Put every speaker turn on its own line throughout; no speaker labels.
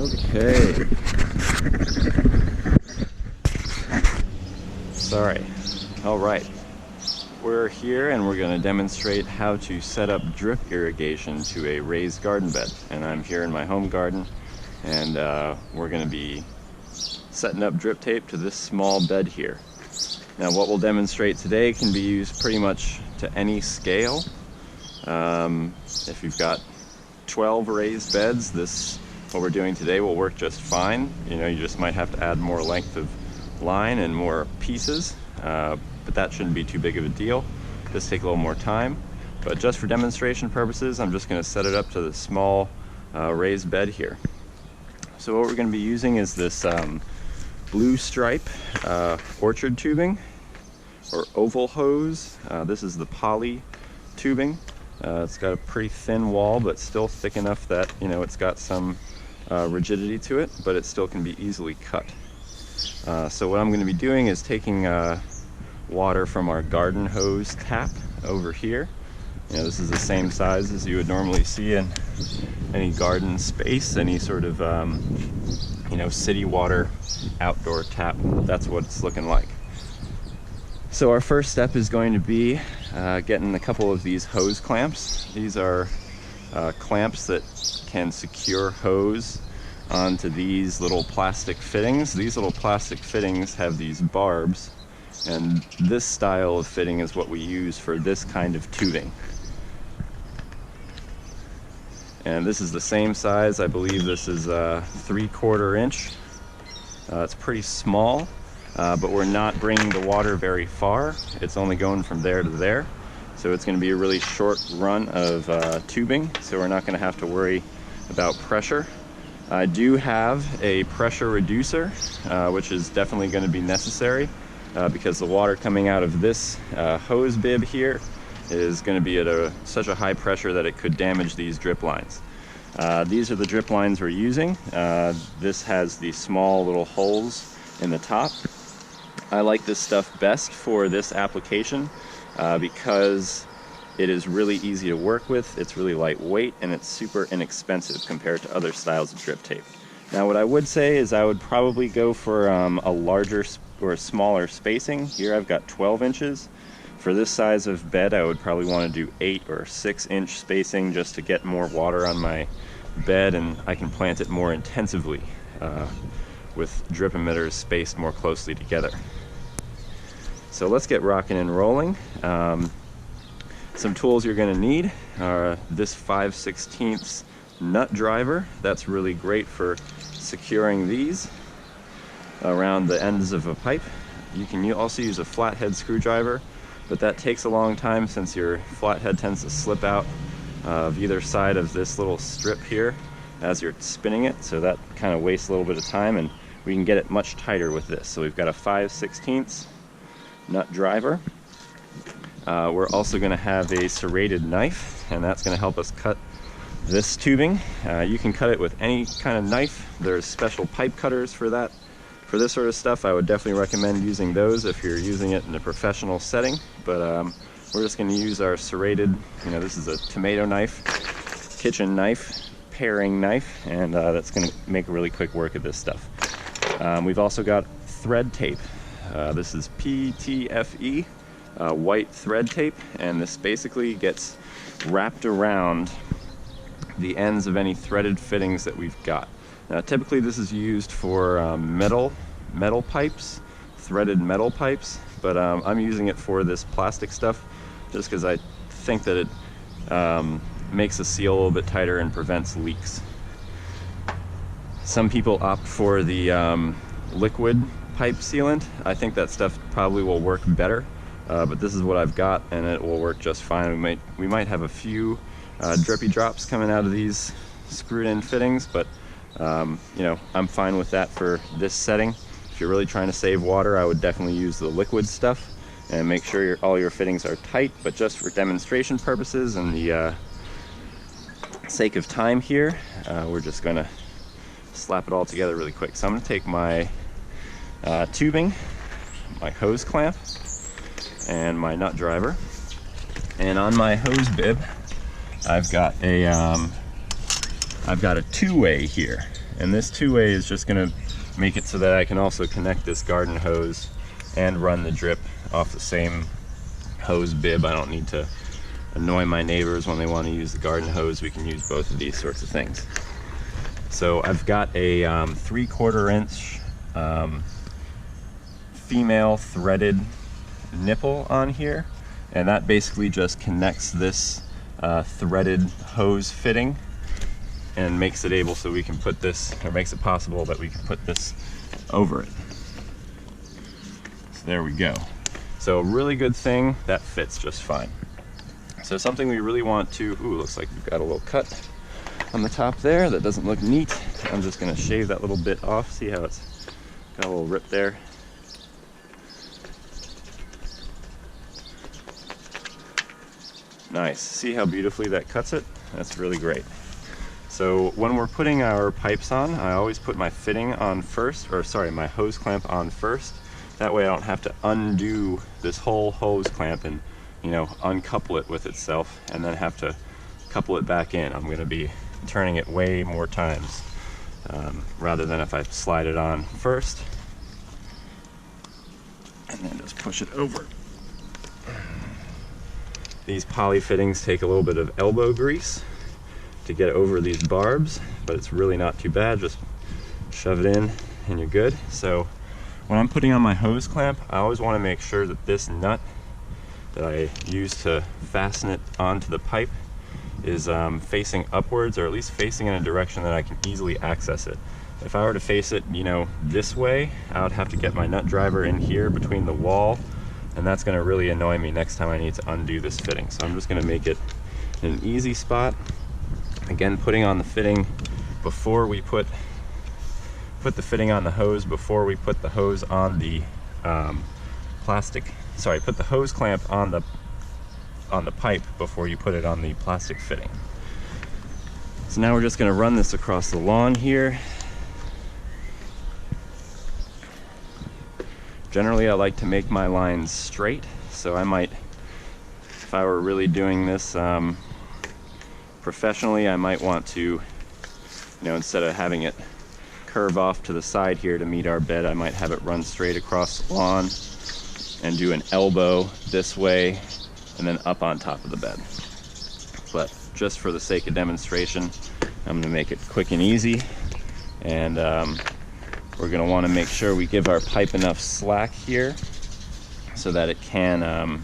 Okay. Sorry. All right. We're here and we're going to demonstrate how to set up drip irrigation to a raised garden bed. And I'm here in my home garden, and we're going to be setting up drip tape to this small bed here. Now what we'll demonstrate today can be used pretty much to any scale. If you've got 12 raised beds, what we're doing today will work just fine. You know, you just might have to add more length of line and more pieces, but that shouldn't be too big of a deal. Just take a little more time. But just for demonstration purposes, I'm just going to set it up to the small raised bed here. So what we're going to be using is this blue stripe orchard tubing or oval hose. This is the poly tubing. It's got a pretty thin wall, but still thick enough that, you know, it's got some rigidity to it, but it still can be easily cut. So what I'm going to be doing is taking water from our garden hose tap over here. You know, this is the same size as you would normally see in any garden space, any sort of you know, city water outdoor tap. That's what it's looking like. So our first step is going to be getting a couple of these hose clamps. These are clamps that can secure hose onto these little plastic fittings. These little plastic fittings have these barbs, and this style of fitting is what we use for this kind of tubing. And this is the same size. I believe this is 3/4 inch. It's pretty small, but we're not bringing the water very far. It's only going from there to there. So it's going to be a really short run of tubing, so we're not going to have to worry about pressure. I do have a pressure reducer, which is definitely going to be necessary because the water coming out of this hose bib here is going to be at such a high pressure that it could damage these drip lines. These are the drip lines we're using. This has the small little holes in the top. I like this stuff best for this application because it is really easy to work with, it's really lightweight, and it's super inexpensive compared to other styles of drip tape. Now what I would say is I would probably go for a larger or a smaller spacing. Here I've got 12 inches. For this size of bed, I would probably want to do 8 or 6 inch spacing just to get more water on my bed, and I can plant it more intensively with drip emitters spaced more closely together. So let's get rocking and rolling. Some tools you're going to need are this 5/16 nut driver. That's really great for securing these around the ends of a pipe. You can also use a flathead screwdriver, but that takes a long time since your flathead tends to slip out of either side of this little strip here as you're spinning it, so that kind of wastes a little bit of time, and we can get it much tighter with this. So we've got a 5/16 nut driver. We're also going to have a serrated knife, and that's going to help us cut this tubing. You can cut it with any kind of knife. There's special pipe cutters for that. For this sort of stuff, I would definitely recommend using those if you're using it in a professional setting, but we're just going to use our serrated, you know, this is a tomato knife, kitchen knife, paring knife, and that's going to make really quick work of this stuff. We've also got thread tape. This is PTFE, white thread tape, and this basically gets wrapped around the ends of any threaded fittings that we've got. Now typically this is used for metal pipes, threaded metal pipes, but I'm using it for this plastic stuff just because I think that it makes the seal a little bit tighter and prevents leaks. Some people opt for the liquid pipe sealant. I think that stuff probably will work better, but this is what I've got and it will work just fine. We might have a few drippy drops coming out of these screwed in fittings, but you know, I'm fine with that for this setting. If you're really trying to save water, I would definitely use the liquid stuff and make sure all your fittings are tight, but just for demonstration purposes and the sake of time here, we're just gonna slap it all together really quick. So I'm gonna take my tubing, my hose clamp, and my nut driver, and on my hose bib I've got a I've got a two-way here, and this two-way is just going to make it so that I can also connect this garden hose and run the drip off the same hose bib. I don't need to annoy my neighbors when they want to use the garden hose. We can use both of these sorts of things. So I've got a 3/4 inch female threaded nipple on here, and that basically just connects this threaded hose fitting and makes it able so we can put this, or makes it possible that we can put this over it. So there we go. So a really good thing that fits just fine. So something we really want to, ooh, looks like we've got a little cut on the top there that doesn't look neat. I'm just gonna shave that little bit off. See how it's got a little rip there? Nice. See how beautifully that cuts it? That's really great. So when we're putting our pipes on, I always put my fitting on first, or sorry, my hose clamp on first. That way I don't have to undo this whole hose clamp and, you know, uncouple it with itself and then have to couple it back in. I'm going to be turning it way more times rather than if I slide it on first and then just push it over. These poly fittings take a little bit of elbow grease to get over these barbs, but it's really not too bad. Just shove it in and you're good. So when I'm putting on my hose clamp, I always want to make sure that this nut that I use to fasten it onto the pipe is facing upwards, or at least facing in a direction that I can easily access it. If I were to face it, you know, this way, I would have to get my nut driver in here between the wall, and that's going to really annoy me next time I need to undo this fitting. So I'm just going to make it in an easy spot. Again, putting on the fitting before we put the fitting on the hose, before we put the hose on the put the hose clamp on the pipe before you put it on the plastic fitting. So now we're just going to run this across the lawn here. Generally I like to make my lines straight, so I might, if I were really doing this professionally, I might want to, you know, instead of having it curve off to the side here to meet our bed, I might have it run straight across the lawn and do an elbow this way and then up on top of the bed. But just for the sake of demonstration, I'm going to make it quick and easy, and we're going to want to make sure we give our pipe enough slack here so that it can,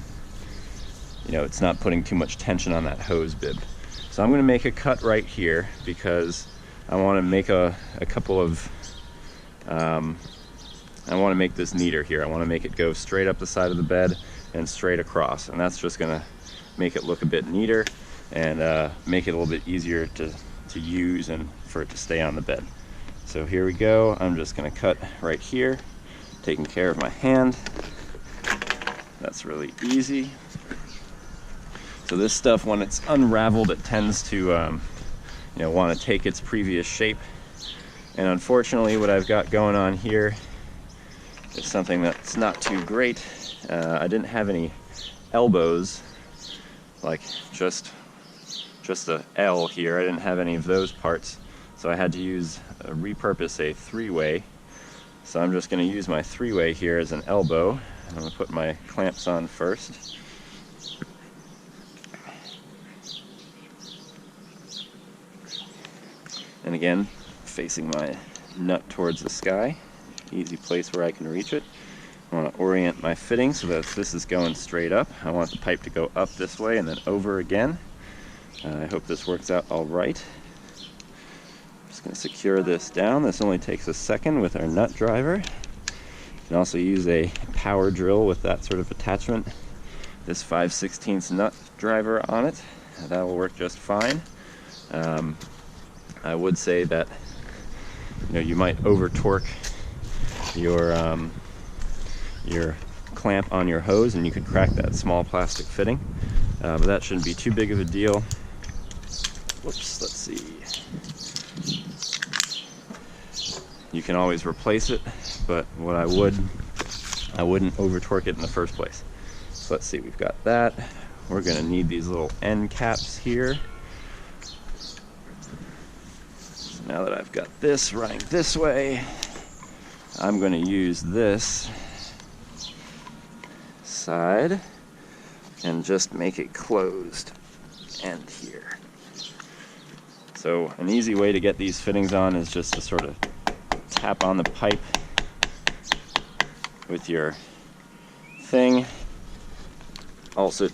you know, it's not putting too much tension on that hose bib. So I'm going to make a cut right here because I want to make a couple of, I want to make this neater here. I want to make it go straight up the side of the bed and straight across, and that's just going to make it look a bit neater and make it a little bit easier to use and for it to stay on the bed. So here we go. I'm just going to cut right here, taking care of my hand. That's really easy. So this stuff, when it's unraveled, it tends to you know, want to take its previous shape, and unfortunately what I've got going on here is something that's not too great. I didn't have any elbows, like just a L here. I didn't have any of those parts, so I had to repurpose a three-way. So I'm just going to use my three-way here as an elbow. I'm going to put my clamps on first. And again, facing my nut towards the sky, easy place where I can reach it. I want to orient my fitting so that this is going straight up. I want the pipe to go up this way and then over again. I hope this works out all right. I'm just going to secure this down. This only takes a second with our nut driver. You can also use a power drill with that sort of attachment. This 5/16 nut driver on it. That will work just fine. I would say that, you know, you might over torque your clamp on your hose and you could crack that small plastic fitting, but that shouldn't be too big of a deal. Whoops, let's see. You can always replace it, but what I wouldn't over torque it in the first place. So let's see, we've got that. We're going to need these little end caps here. now that I've got this running this way, I'm going to use this side and just make it closed end here. So an easy way to get these fittings on is just to sort of tap on the pipe with your thing. Also